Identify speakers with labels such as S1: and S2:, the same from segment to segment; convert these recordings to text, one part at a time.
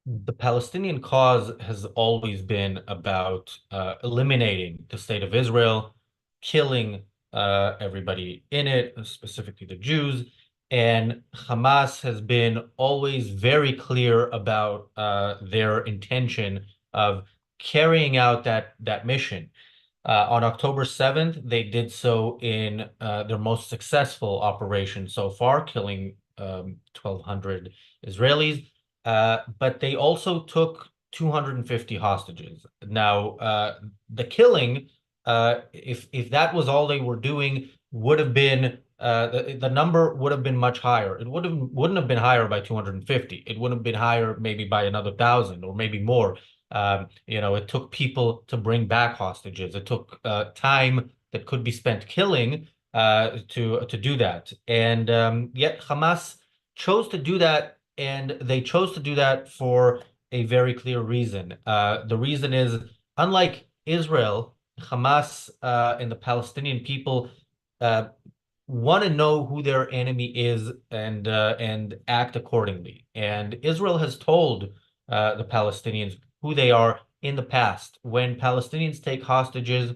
S1: The Palestinian cause has always been about eliminating the state of Israel, killing everybody in it, specifically the Jews. And Hamas has been always very clear about their intention of carrying out that mission. On October 7th, they did so in their most successful operation so far, killing 1,200 Israelis. But they also took 250 hostages. Now, the killing, if that was all they were doing, would have been the number would have been much higher. It wouldn't have been higher by 250. It would have been higher maybe by another 1,000 or maybe more. It took people to bring back hostages. It took time that could be spent killing to do that. And yet Hamas chose to do that, and they chose to do that for a very clear reason. The reason is, unlike Israel, Hamas and the Palestinian people want to know who their enemy is and act accordingly. And Israel has told the Palestinians who they are in the past. When Palestinians take hostages,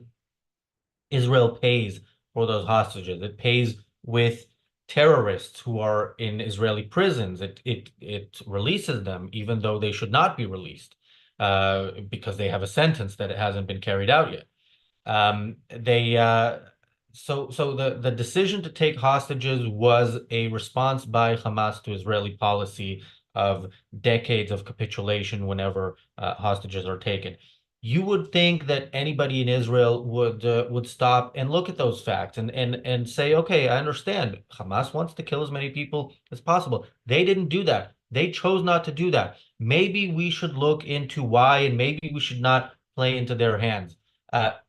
S1: Israel pays for those hostages. It pays with terrorists who are in Israeli prisons. It releases them even though they should not be released because they have a sentence that it hasn't been carried out yet. They so the decision to take hostages was a response by Hamas to Israeli policy of decades of capitulation whenever hostages are taken. You would think that anybody in Israel would stop and look at those facts and say, okay, I understand. Hamas wants to kill as many people as possible. They didn't do that. They chose not to do that. Maybe we should look into why, and maybe we should not play into their hands.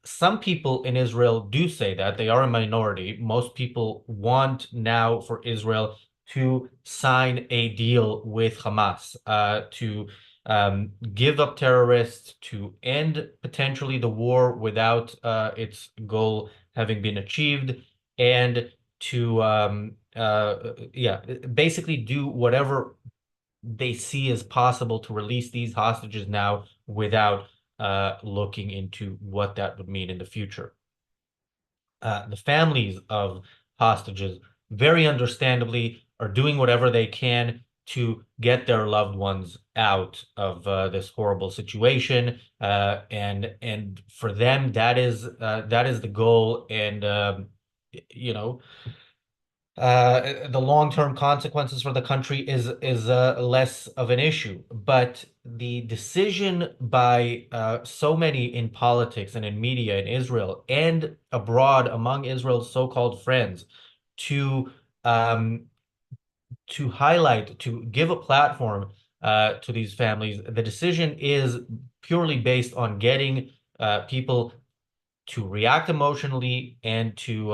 S1: Some people in Israel do say that. They are a minority. Most people want now for Israel to sign a deal with Hamas, to give up terrorists, to end potentially the war without its goal having been achieved, and to basically do whatever they see as possible to release these hostages now without looking into what that would mean in the future. The families of hostages, very understandably, are doing whatever they can to get their loved ones out of this horrible situation, and for them that is the goal, and you know the long-term consequences for the country is less of an issue. But the decision by so many in politics and in media in Israel and abroad among Israel's so-called friends to um, to highlight, to give a platform to these families, the decision is purely based on getting people to react emotionally and to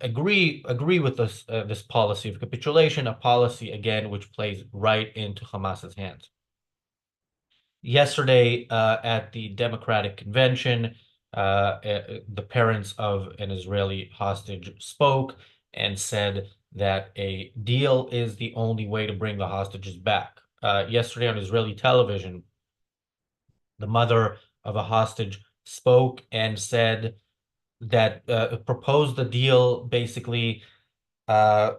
S1: agree with this policy of capitulation, a policy again which plays right into Hamas's hands. Yesterday, at the Democratic Convention, the parents of an Israeli hostage spoke and said that a deal is the only way to bring the hostages back. Yesterday on Israeli television, the mother of a hostage spoke and said that proposed the deal basically uh,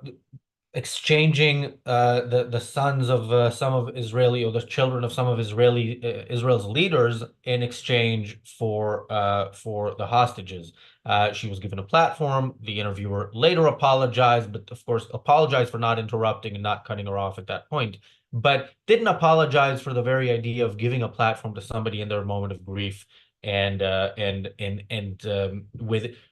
S1: exchanging the sons of some of Israeli, or the children of some of Israel's leaders in exchange for the hostages. She was given a platform. The interviewer later apologized, but of course apologized for not interrupting and not cutting her off at that point, but didn't apologize for the very idea of giving a platform to somebody in their moment of grief and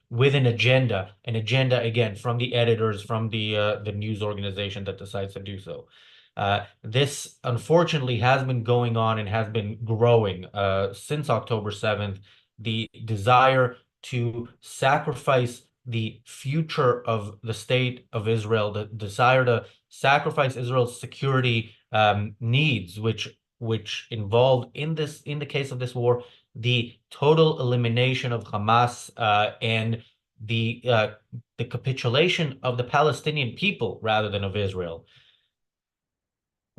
S1: with an agenda again from the editors, from the news organization that decides to do so. This unfortunately has been going on and has been growing since October 7th. The desire to sacrifice the future of the state of Israel, the desire to sacrifice Israel's security needs, which involved in the case of this war, the total elimination of Hamas and the capitulation of the Palestinian people rather than of Israel.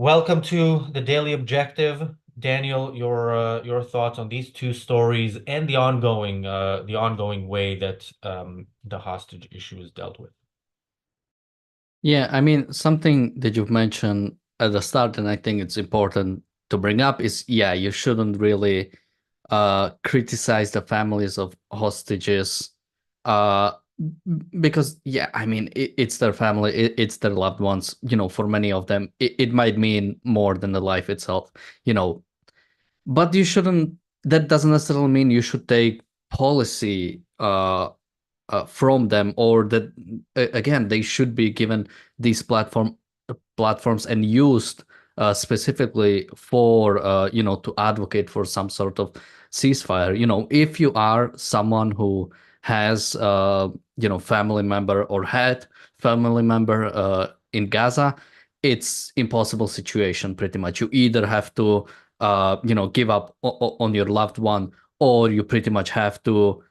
S1: Welcome to the Daily Objective. Daniel, your thoughts on these two stories and the ongoing way that the hostage issue is dealt with.
S2: Yeah, I mean, something that you've mentioned at the start, and I think it's important to bring up is, yeah, you shouldn't really criticize the families of hostages, uh, because, yeah, I mean, it's their family, it's their loved ones. For many of them, it might mean more than the life itself, you know. But you shouldn't. That doesn't necessarily mean you should take policy from them, or that again they should be given these platforms and used specifically for to advocate for some sort of ceasefire. If you are someone who has family member or had family member in Gaza, it's impossible situation. Pretty much, you either have to give up on your loved one, or you pretty much have to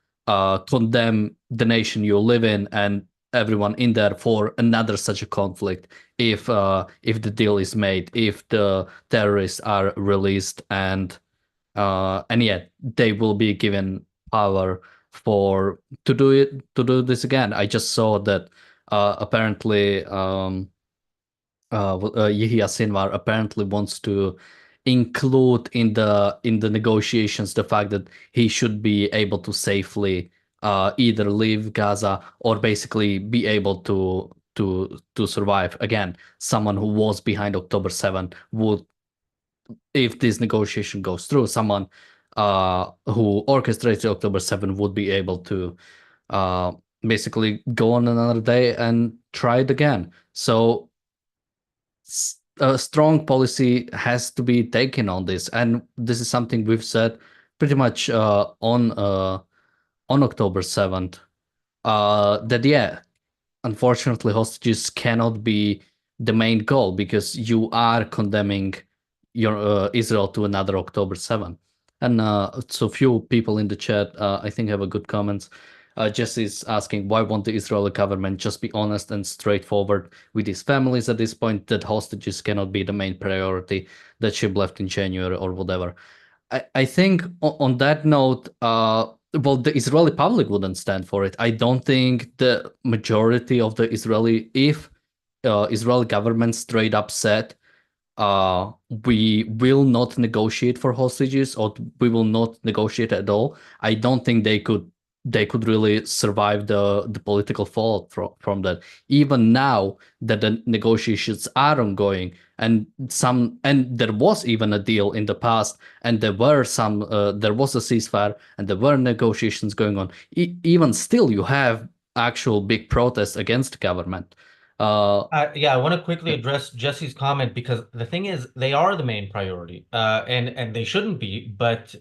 S2: condemn the nation you live in and everyone in there for another such a conflict if the deal is made, if the terrorists are released, and yet they will be given power for to do this again. I just saw that apparently Yahya Sinwar apparently wants to include in the negotiations the fact that he should be able to safely either leave Gaza or basically be able to survive. Again, someone who was behind October 7 would, if this negotiation goes through, someone who orchestrated October 7 would be able to uh, basically go on another day and try it again. So a strong policy has to be taken on this, and this is something we've said pretty much on October 7th. That yeah, unfortunately, hostages cannot be the main goal because you are condemning your Israel to another October 7th. And so few people in the chat, I think, have a good comments. Jesse's asking, why won't the Israeli government just be honest and straightforward with his families at this point, that hostages cannot be the main priority that she left in January or whatever. I think on that note, well, the Israeli public wouldn't stand for it. I don't think the majority of the if Israeli government straight up said, we will not negotiate for hostages, or we will not negotiate at all. I don't think they could really survive the political fallout from that. Even now that the negotiations are ongoing, and there was even a deal in the past, and there was a ceasefire, and there were negotiations going on. Even still, you have actual big protests against the government. Uh,
S1: Yeah, I want to quickly address Jesse's comment because the thing is, they are the main priority, and they shouldn't be. But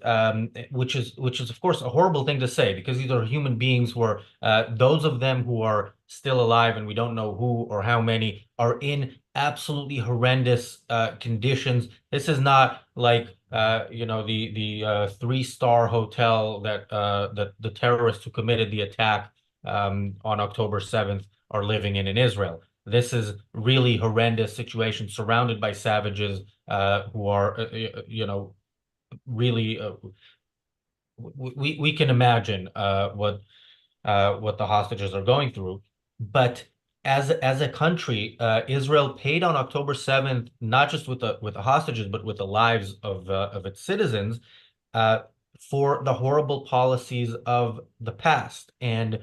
S1: which is of course a horrible thing to say because these are human beings who are those of them who are still alive, and we don't know who or how many are in absolutely horrendous conditions. This is not like the three-star hotel that the terrorists who committed the attack on October 7th are living in Israel. This is really horrendous situation surrounded by savages who are, really. We can imagine what the hostages are going through, but as a country, Israel paid on October 7th, not just with the hostages, but with the lives of its citizens, uh, for the horrible policies of the past. And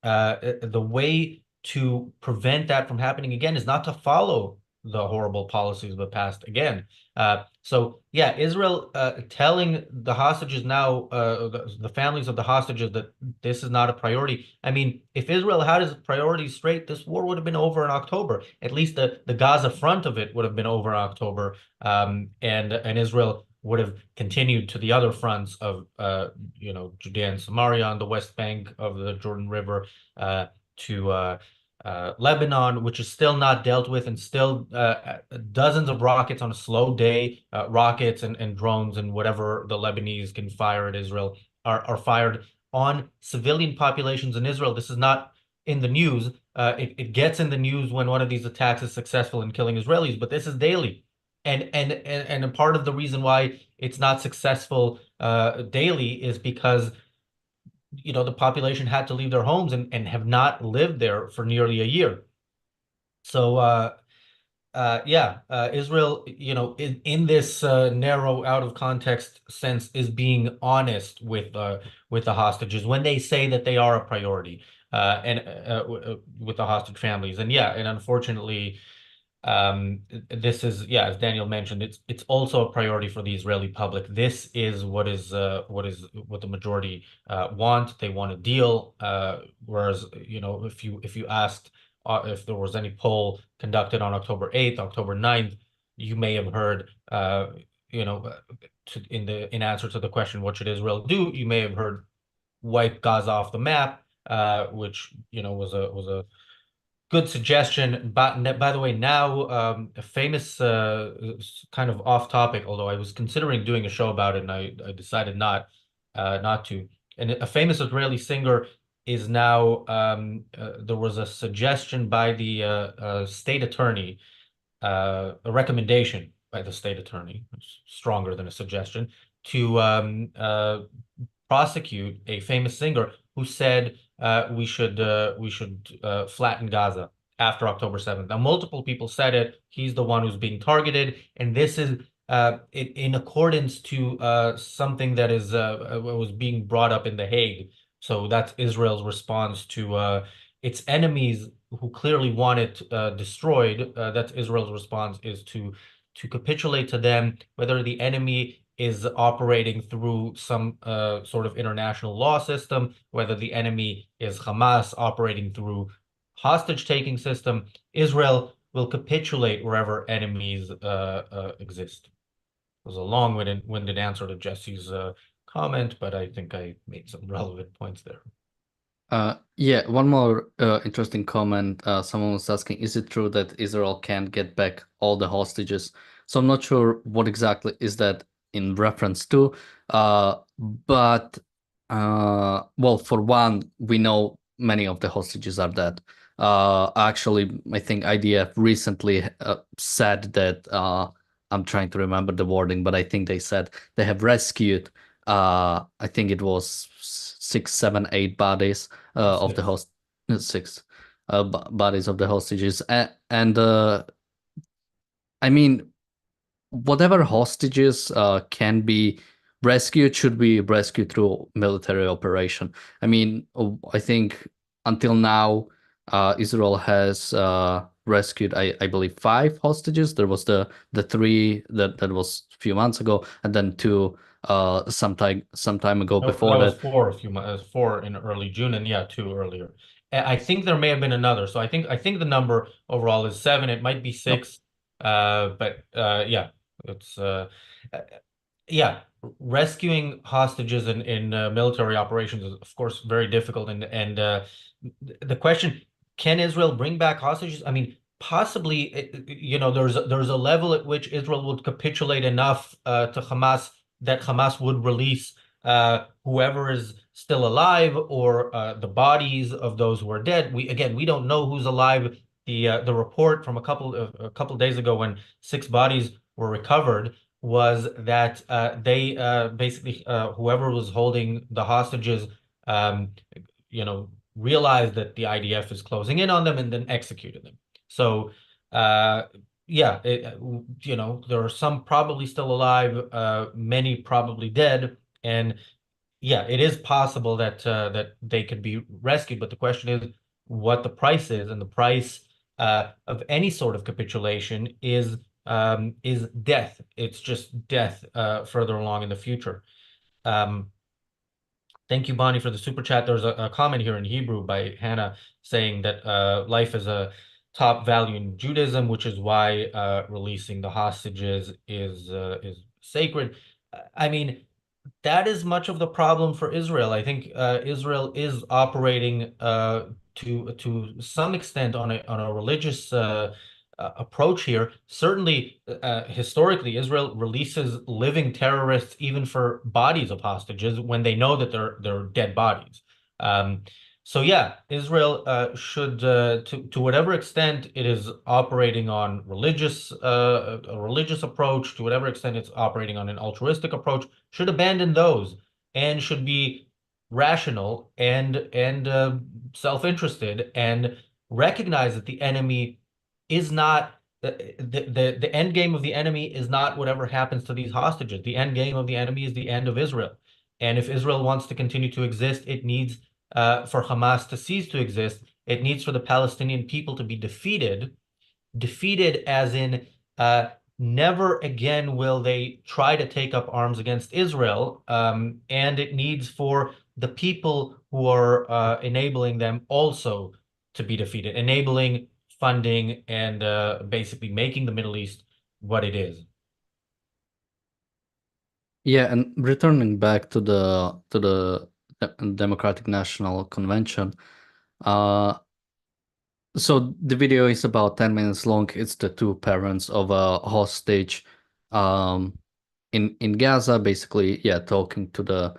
S1: the way to prevent that from happening again is not to follow the horrible policies of the past again. So yeah, Israel telling the hostages now, the families of the hostages, that this is not a priority. I mean, if Israel had its priorities straight, this war would have been over in October. At least the Gaza front of it would have been over in October, and Israel would have continued to the other fronts of Judea and Samaria on the West Bank of the Jordan River, to Lebanon, which is still not dealt with, and still dozens of rockets on a slow day, rockets and drones and whatever the Lebanese can fire at Israel are fired on civilian populations in Israel. This is not in the news. It gets in the news when one of these attacks is successful in killing Israelis, but this is daily. And a part of the reason why it's not successful daily is because the population had to leave their homes and have not lived there for nearly a year. So yeah, Israel, in this narrow, out of context sense, is being honest with the hostages when they say that they are a priority, and with the hostage families. And yeah, and unfortunately, this is, yeah, as Daniel mentioned, it's also a priority for the Israeli public. This is what the majority want. They want a deal. Whereas, if you asked if there was any poll conducted on October 8th, October 9th, you may have heard, you know, in answer to the question, what should Israel do? You may have heard wipe Gaza off the map, which was a good suggestion. But by the way, now a famous kind of off topic, although I was considering doing a show about it, and I decided not to. And a famous Israeli singer is now there was a suggestion by the state attorney, a recommendation by the state attorney, stronger than a suggestion, to prosecute a famous singer who said we should flatten Gaza after October 7th. Now, multiple people said it. He's the one who's being targeted, and this is in accordance to something that is was being brought up in The Hague. So that's Israel's response to its enemies who clearly want it destroyed. That's Israel's response is to capitulate to them, whether the enemy is operating through some sort of international law system, whether the enemy is Hamas operating through hostage-taking system. Israel will capitulate wherever enemies exist. It was a long-winded answer to Jesse's comment, but I think I made some relevant points there.
S2: Yeah, one more interesting comment. Someone was asking, is it true that Israel can't get back all the hostages? So I'm not sure what exactly is that in reference to. But well, for one, we know many of the hostages are dead. Actually, I think IDF recently said that I'm trying to remember the wording, but I think they said they have rescued I think it was 6, 7, 8 bodies of the host 6 bodies of the hostages, and I mean, whatever hostages can be rescued should be rescued through military operation. I mean, I think until now, Israel has rescued, I believe, 5 hostages. There was the 3 that was a few months ago, and then 2 some time ago before
S1: That was
S2: that.
S1: 4 in early June, and yeah, 2 earlier. I think there may have been another. So I think the number overall is 7. It might be
S2: No,
S1: 6. But yeah, it's uh, yeah, rescuing hostages in military operations is of course very difficult. And the question, can Israel bring back hostages? I mean, possibly. There's a level at which Israel would capitulate enough to Hamas that Hamas would release whoever is still alive, or the bodies of those who are dead. We don't know who's alive. The report from a couple days ago, when 6 bodies were recovered, was that they basically, whoever was holding the hostages, um, realized that the IDF is closing in on them and then executed them. So uh, yeah, there are some probably still alive, many probably dead, and yeah, it is possible that they could be rescued. But the question is what the price is, and the price of any sort of capitulation is death. It's just death further along in the future. Um, Thank you, Bonnie, for the super chat. There's a comment here in Hebrew by Hannah saying that life is a top value in Judaism, which is why releasing the hostages is sacred. I mean, that is much of the problem for Israel. I think Israel is operating to some extent on a religious approach here. Certainly, historically, Israel releases living terrorists even for bodies of hostages when they know that they're dead bodies. Um, So yeah, Israel should, to whatever extent it is operating on a religious approach, to whatever extent it's operating on an altruistic approach, should abandon those and should be rational and self-interested and recognize that the enemy is not the end game of the enemy is not whatever happens to these hostages. The end game of the enemy is the end of Israel. And if Israel wants to continue to exist, it needs for Hamas to cease to exist. It needs for the Palestinian people to be defeated, defeated as in never again will they try to take up arms against Israel. And it needs for the people who are enabling them also to be defeated, enabling funding and basically making the Middle East what it is.
S2: Yeah, and returning back to the Democratic National Convention, uh, so the video is about 10 minutes long. It's the two parents of a hostage um in Gaza, basically, yeah, talking to the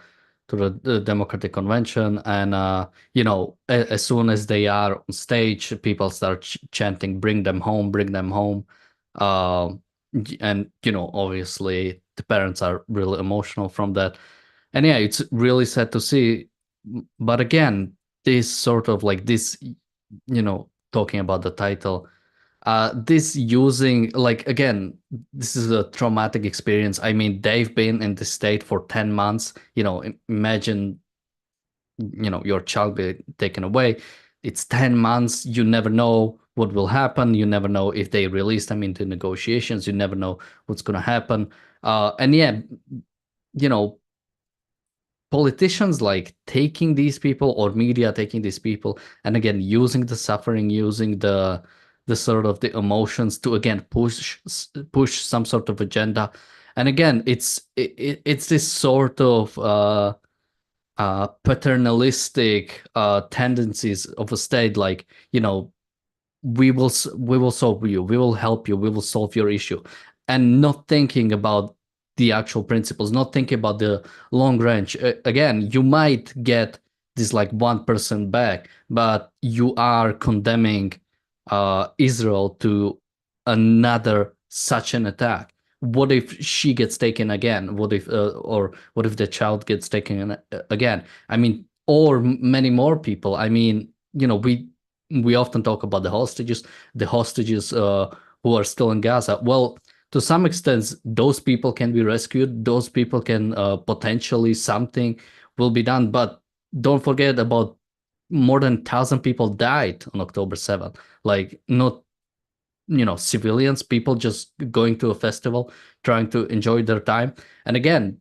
S2: Democratic Convention. And as soon as they are on stage, people start chanting, bring them home. And obviously the parents are really emotional from that. And yeah, it's really sad to see. But again, this sort of like this, talking about the title, this using, like, again, this is a traumatic experience. I mean, they've been in this state for 10 months. Imagine, your child being taken away. It's 10 months. You never know what will happen. You never know if they release them into negotiations. You never know what's going to happen. And yeah, you know, politicians like taking these people, or media taking these people, and again using the suffering, using the sort of the emotions to again push some sort of agenda. And again, it's this sort of paternalistic tendencies of a state, like, we will solve you, we will help you, we will solve your issue, and not thinking about the actual principles, not thinking about the long range. Again, you might get this like 1% back, but you are condemning Israel to another such an attack. What if she gets taken again? Or what if the child gets taken again? I mean, or many more people. I mean, we often talk about the hostages who are still in Gaza. Well, to some extent, those people can be rescued. Those people can potentially something will be done. But don't forget about more than 1,000 people died on October 7th. Like, not, civilians, people just going to a festival, trying to enjoy their time. And again,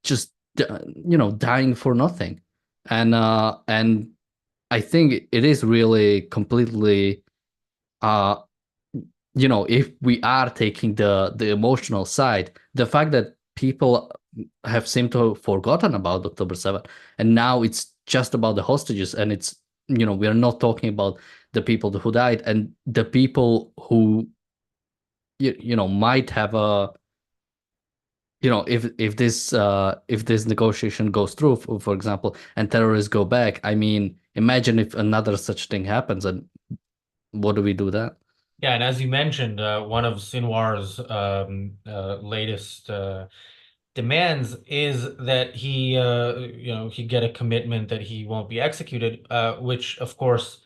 S2: just, dying for nothing. And I think it is really completely, uh, if we are taking the emotional side, the fact that people have seemed to have forgotten about October 7th, and now it's just about the hostages, and it's, we are not talking about the people who died, and the people who, might have a, if this negotiation goes through, for example, and terrorists go back. I mean, imagine if another such thing happens, and what do we do then?
S1: Yeah, and as you mentioned, one of Sinwar's latest demands is that he get a commitment that he won't be executed, which of course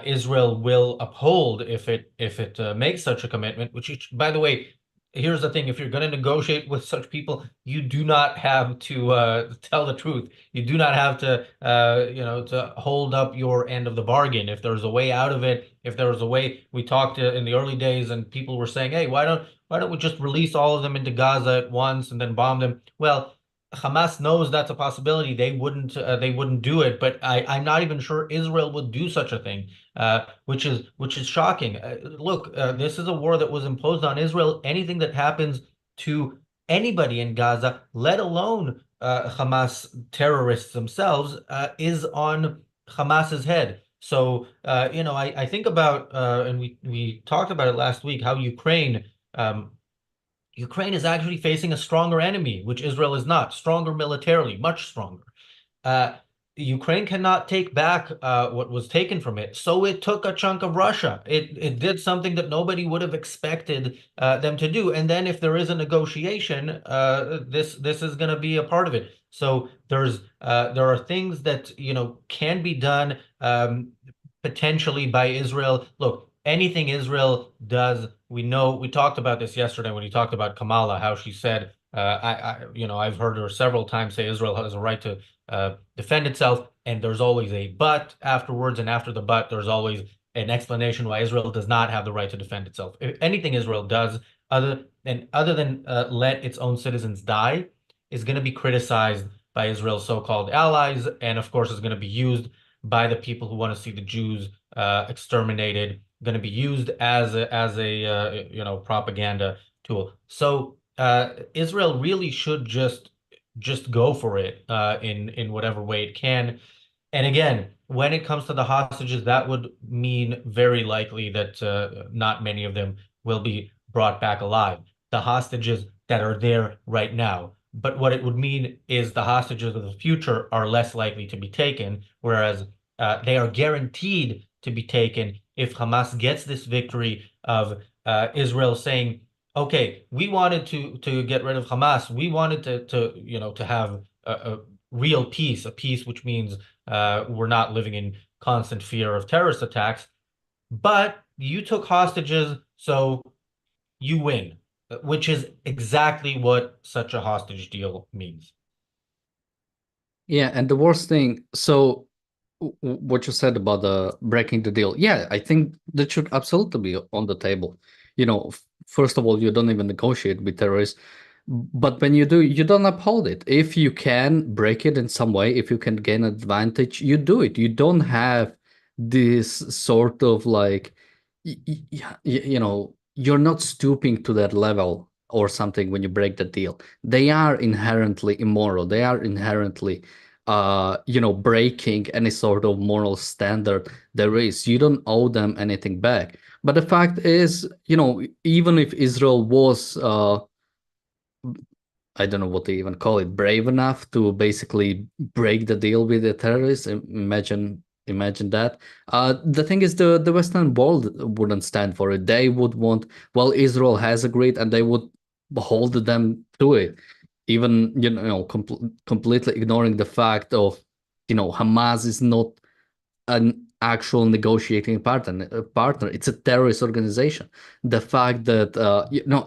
S1: Israel will uphold if it makes such a commitment. Which, by the way, here's the thing: if you're going to negotiate with such people, you do not have to tell the truth. You do not have to to hold up your end of the bargain. If there's a way out of it, if there was a way, we talked in the early days, and people were saying, "Hey, why don't we just release all of them into Gaza at once and then bomb them?" Well, Hamas knows that's a possibility. They wouldn't do it, but I'm not even sure Israel would do such a thing, which is shocking. Look, this is a war that was imposed on Israel. Anything that happens to anybody in Gaza, let alone Hamas terrorists themselves, is on Hamas's head. So, I think about, and we talked about it last week, how um, Ukraine is actually facing a stronger enemy, which Israel is not, stronger militarily, much stronger. Uh, Ukraine cannot take back what was taken from it. So it took a chunk of Russia. It did something that nobody would have expected them to do. And then if there is a negotiation, this is going to be a part of it. So there are things that can be done potentially by Israel. Look, anything Israel does, we know. We talked about this yesterday when we talked about Kamala, how she said, I've heard her several times say Israel has a right to defend itself, and there's always a but afterwards, and after the but, there's always an explanation why Israel does not have the right to defend itself. If anything Israel does, other than let its own citizens die, is going to be criticized by Israel's so-called allies, and of course is going to be used by the people who want to see the Jews exterminated, going to be used as a propaganda tool. So Israel really should just go for it in whatever way it can. And again, when it comes to the hostages, that would mean very likely that not many of them will be brought back alive. The hostages that are there right now. But what it would mean is the hostages of the future are less likely to be taken, whereas they are guaranteed to be taken if Hamas gets this victory of Israel saying, okay, we wanted to get rid of Hamas. We wanted to have a real peace, a peace which means we're not living in constant fear of terrorist attacks. But you took hostages, so you win, which is exactly what such a hostage deal means.
S2: Yeah, and the worst thing, so what you said about the breaking the deal, yeah, I think that should absolutely be on the table. First of all, you don't even negotiate with terrorists, but when you do, you don't uphold it. If you can break it in some way, if you can gain advantage, you do it. You don't have this sort of like, you're not stooping to that level or something when you break the deal. They are inherently immoral. They are inherently breaking any sort of moral standard there is. You don't owe them anything back. But the fact is, even if Israel was I don't know what they even call it, brave enough to basically break the deal with the terrorists. Imagine that. The thing is, the Western world wouldn't stand for it. They would want, well, Israel has agreed, and they would hold them to it, even completely ignoring the fact of Hamas is not an actual negotiating partner. It's a terrorist organization. The fact that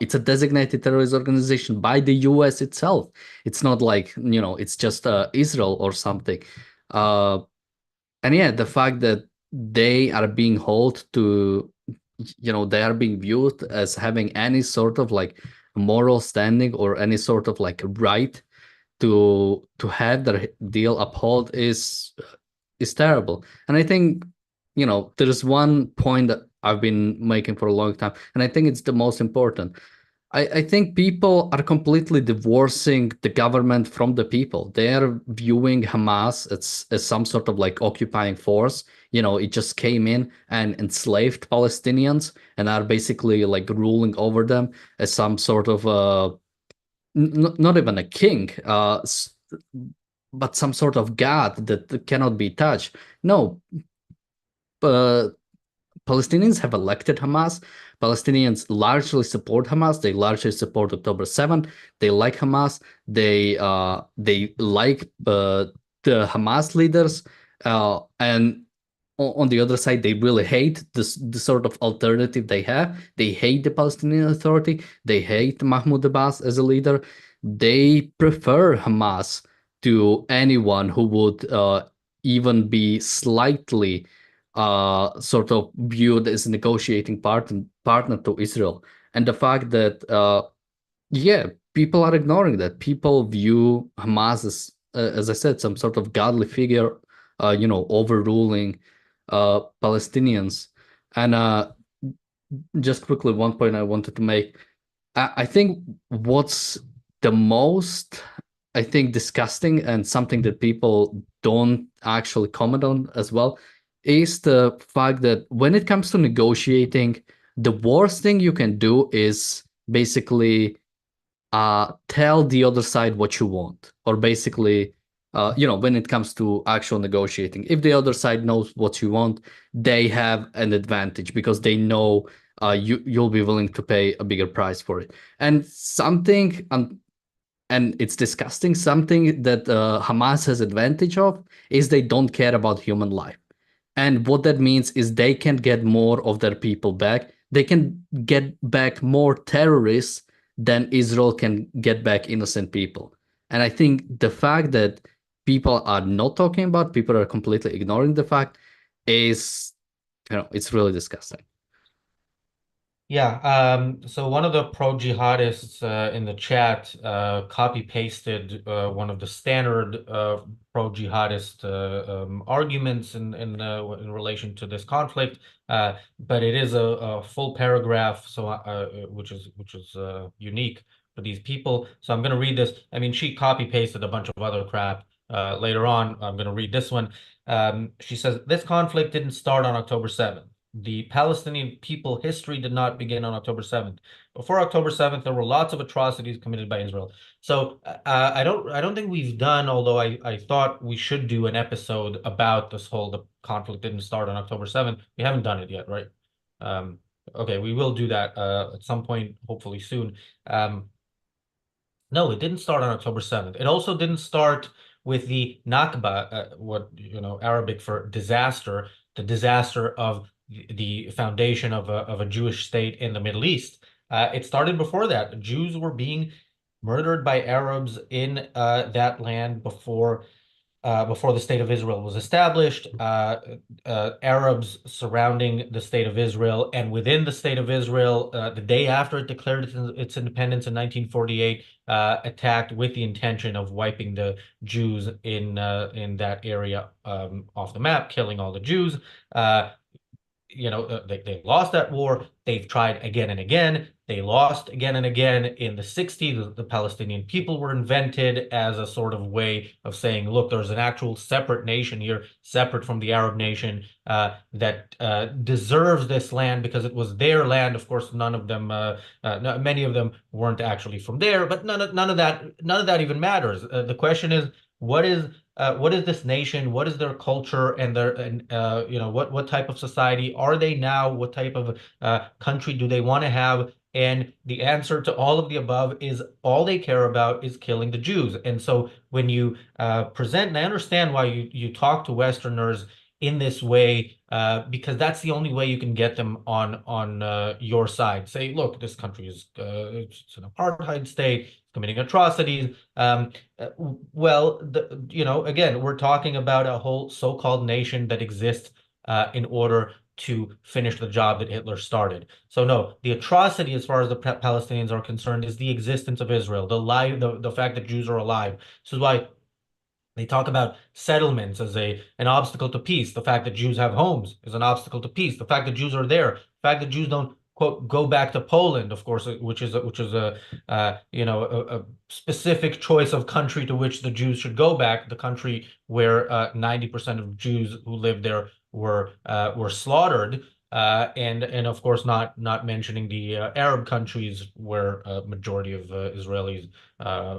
S2: it's a designated terrorist organization by the US itself. It's not like it's just Israel or something. And yeah, the fact that they are being held to, they are being viewed as having any sort of like moral standing or any sort of like right to have their deal upheld is terrible. And I think, there's one point that I've been making for a long time, and I think it's the most important. I think people are completely divorcing the government from the people. They are viewing Hamas as some sort of like occupying force. It just came in and enslaved Palestinians and are basically like ruling over them as some sort of not even a king, but some sort of god that cannot be touched. No, but Palestinians have elected Hamas. Palestinians largely support Hamas. They largely support October 7th. They like Hamas. They like the Hamas leaders. And on the other side, they really hate the sort of alternative they have. They hate the Palestinian Authority. They hate Mahmoud Abbas as a leader. They prefer Hamas to anyone who would even be slightly sort of viewed as a negotiating partner to Israel. And the fact that, yeah, people are ignoring that. People view Hamas as I said, some sort of godly figure, overruling Palestinians. And just quickly, one point I wanted to make. I think what's the most, I think, disgusting and something that people don't actually comment on as well is the fact that when it comes to negotiating, the worst thing you can do is basically tell the other side what you want, or basically when it comes to actual negotiating. If the other side knows what you want, they have an advantage because they know you'll be willing to pay a bigger price for it. And and it's disgusting, something that Hamas has advantage of is they don't care about human life. And what that means is they can get more of their people back. They can get back more terrorists than Israel can get back innocent people. And I think the fact that people are not talking about, people are completely ignoring the fact is, it's really disgusting.
S1: Yeah, so one of the pro-jihadists in the chat copy-pasted one of the standard pro-jihadist arguments in relation to this conflict, but it is a full paragraph, so which is unique for these people. So I'm going to read this. I mean, she copy-pasted a bunch of other crap later on. I'm going to read this one. She says, "This conflict didn't start on October 7th. The Palestinian people history did not begin on October 7th. Before October 7th, there were lots of atrocities committed by Israel." So I don't think we've done, although I thought we should do an episode about this whole the conflict didn't start on October 7th. We haven't done it yet, right? Um, okay, we will do that at some point, hopefully soon. No, it didn't start on October 7th. It also didn't start with the Nakba, what Arabic for disaster, the disaster of the foundation of a Jewish state in the Middle East. It started before that. Jews were being murdered by Arabs in that land before the state of Israel was established. Arabs surrounding the state of Israel and within the state of Israel, the day after it declared its independence in 1948, attacked with the intention of wiping the Jews in that area off the map, killing all the Jews. They lost that war. They've tried again and again. They lost again and again. In the 60s, the Palestinian people were invented as a sort of way of saying, look, there's an actual separate nation here, separate from the Arab nation, that deserves this land because it was their land. Of course, none of them, many of them weren't actually from there, but none of that even matters. The question is, what is this nation? What is their culture and what type of society are they now? What type of country do they want to have? And the answer to all of the above is all they care about is killing the Jews. And so when you present, and I understand why you talk to Westerners in this way, because that's the only way you can get them on your side. Say, look, this country is it's an apartheid state, committing atrocities. Well, again, we're talking about a whole so-called nation that exists in order to finish the job that Hitler started. So no, the atrocity as far as the Palestinians are concerned is the existence of Israel, the fact that Jews are alive. This is why they talk about settlements as an obstacle to peace. The fact that Jews have homes is an obstacle to peace. The fact that Jews are there, the fact that Jews don't quote go back to Poland, of course, which is a specific choice of country to which the Jews should go back. The country where 90% of Jews who lived there were slaughtered. And of course not mentioning the Arab countries where a majority of Israelis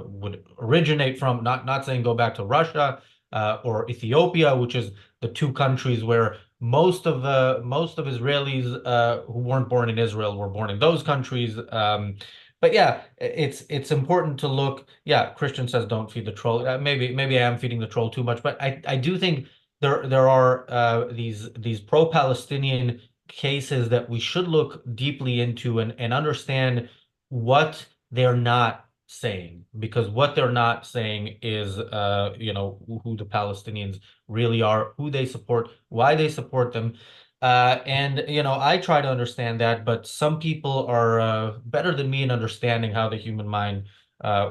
S1: would originate from. Not saying go back to Russia or Ethiopia, which is the two countries where most of Israelis who weren't born in Israel were born in those countries. But yeah, it's important to look. Yeah, Christian says don't feed the troll. Maybe I am feeding the troll too much, but I do think there are these pro-Palestinian cases that we should look deeply into and understand what they're not saying, because what they're not saying is who the Palestinians really are, who they support, why they support them. And I try to understand that, but some people are better than me in understanding how the human mind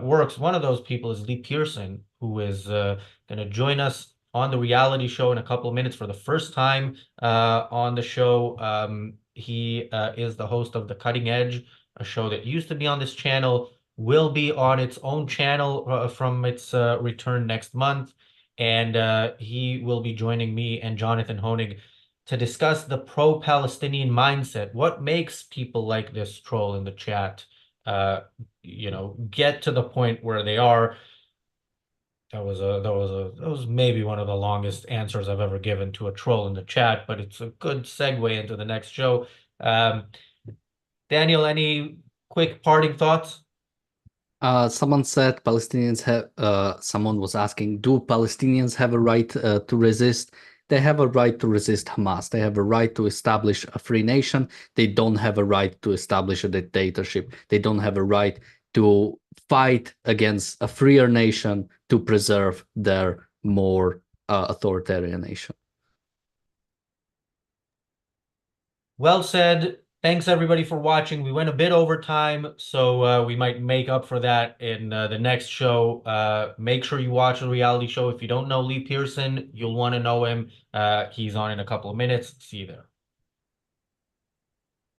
S1: works. One of those people is Lee Pearson, who is going to join us on the reality show in a couple of minutes for the first time on the show. He is the host of The Cutting Edge, a show that used to be on this channel, will be on its own channel from its return next month. And he will be joining me and Jonathan Honig to discuss the pro-Palestinian mindset. What makes people like this troll in the chat, get to the point where they are. That was maybe one of the longest answers I've ever given to a troll in the chat, but it's a good segue into the next show. Um, Daniel, any quick parting thoughts?
S2: Someone said Palestinians have, someone was asking, do Palestinians have a right to resist? They have a right to resist Hamas. They have a right to establish a free nation. They don't have a right to establish a dictatorship. They don't have a right to fight against a freer nation to preserve their more authoritarian nation.
S1: Well said. Thanks everybody for watching. We went a bit over time, so we might make up for that in the next show. Make sure you watch the reality show. If you don't know Lee Pearson, you'll want to know him. He's on in a couple of minutes. See you there.